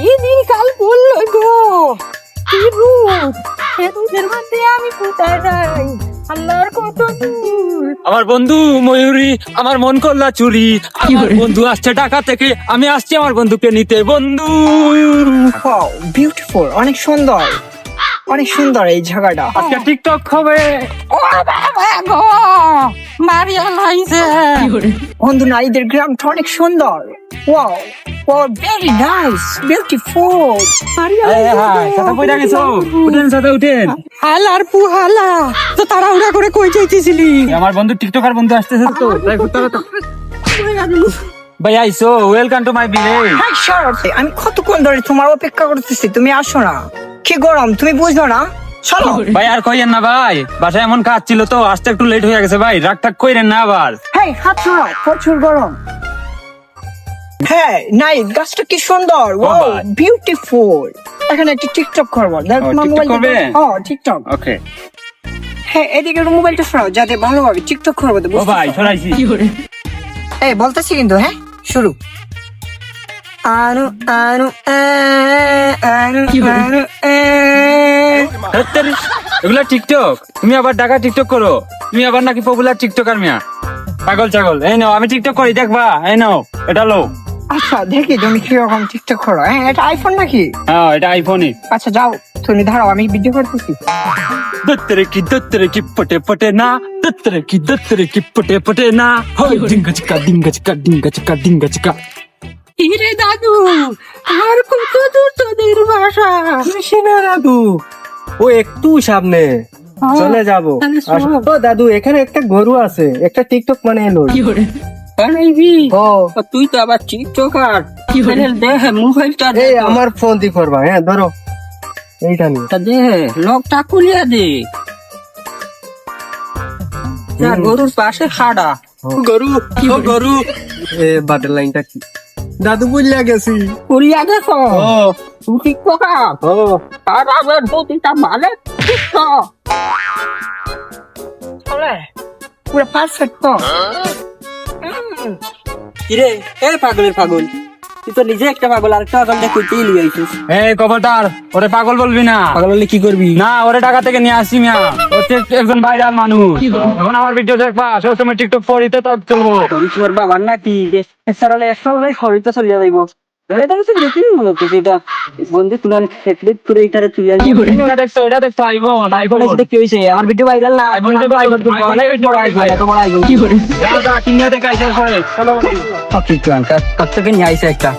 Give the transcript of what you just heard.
এই দিন কাল বললো গো কি রূপ এ দুধের মধ্যে আমি কোথায় যাই আল্লাহর কত দূর। আমার বন্ধু ময়ূরী আমার মন করলা চুরি। আমার বন্ধু আসছে ঢাকা থেকে, আমি আসছি আমার বন্ধুকে নিতে। বন্ধু ওয়াও বিউটিফুল, অনেক সুন্দর, অনেক সুন্দর এই জায়গাটা। আজকে টিকটক হবে। ও বাবা গো মারিয়া লাইছে বন্ধু, নারীদের গ্রামটা অনেক সুন্দর। Wow wow very nice beautiful. মারিয়া সাথে কইরা গেছো? উঠেন সাথে উঠেন। হালার পুহালা তো তাড়াহুড়া করে কই যাইতেছিলি? আমার বন্ধু টিকটকার বন্ধু আসতেছে তো, তাই করতে হবে তো। ভাই আইসো, welcome to my village. Hi Sharat, আমি কতক্ষণ ধরে তোমার অপেক্ষা করতেছি, তুমি আসো না। কি গরম তুমি বুঝো না? চলো ভাই আর কইেন না ভাই, বাসায় এমন কাজ ছিল তো আসতে একটু লেট হয়ে গেছে ভাই, রাগ টাগ কইরেন না আবার। হেই হাত ছড়াও, প্রচুর গরম। হ্যাঁ নাইস, গাছটা কি সুন্দর, ওয়াও ভাই। বিউটিফুল। এখানে একটা টিকটক করবো, দেখ ও, তোমার TikTok মোবাইল করবে? টিকটক। ওকে। হ্যাঁ এদিকে মোবাইলটা সরাও যাতে ভালোভাবে টিকটক করবো। তো ও ভাই সরাইছি। এই বলতেছি কিন্তু, হ্যাঁ শুরু। আনু আনু আনু আনু ধ্যাত্তেরি, এগুলা টিকটক? তুমি আবার ঢাকা টিকটক করো? তুমি আবার নাকি পপুলার টিকটকার মিয়া? পাগল ছাগল। এই নাও, আমি টিকটক করি দেখবা। এই নাও, এটা লো। আচ্ছা দেখি তুমি কিরকম টিকটক করো। হ্যাঁ এটা আইফোন নাকি? হ্যাঁ এটা আইফোনই। আচ্ছা যাও তুমি দাঁড়াও, আমি ভিডিও করতেছি। দত্তরে কি পটে পটে না, দত্তরে কি পটে পটে না। হয় ডিঙ্গা চিকা ডিঙ্গা চিকা ডিঙ্গা চিকা ডিঙ্গা চিকা। হিরে দাদু, আর কত দূর তোদের বাসা? না দাদু, ও একটু সামনে চলে যাবো। তাহলে শোনো। ও দাদু, এখানে একটা গরু আছে, একটা টিকটক মানে এলো। বানাইবি? ও তুই তো আবার টিকটকার। দেখ মোবাইলটা এই আমার ফোন দি করবা, হ্যাঁ ধরো এইটা নিয়ে। দে, লকটা খুলিয়া দে। গরুর পাশে খাড়া। গরু, ও গরু। এ বাটের লাইনটা কি দাদু বুঝলা গেছি। খুলিয়া দেখো ও তুই টিকটকার। ও আর আবার প্রতিটা মানে টিকটক চলে পুরো পারফেক্ট তো। কিরে, এ পাগলের পাগল, তুই তো নিজে একটা পাগল, আরেকটা পাগলটা কইতেই লিয়ে আইছিস। এই কবটার, ওরে পাগল বলবি না। পাগল হলে কি করবি? না, ওরে ঢাকা থেকে নিয়ে আসি মিয়া। ও হচ্ছে একজন ভাইরাল মানুষ। এখন আমার ভিডিও দেখবা, সবসময় টিকটক পড়িতে তো চলবো। তোর তোর বাবার নাকি সারালে একশো খরিতে চলিয়া যাইব। এটা হচ্ছে দেখি মূলত এটা বন্ধু তুলান হেডলিট করে এটারে তুই আর এটা দেখতো আইফোন আইফোন। কি হইছে আমার ভিডিও ভাইরাল না আইফোন তো আইফোন তোমার আইফোন কি করে কিনে দেখাইছে। চলো ওকে কাছ থেকে নিয়ে আইছে একটা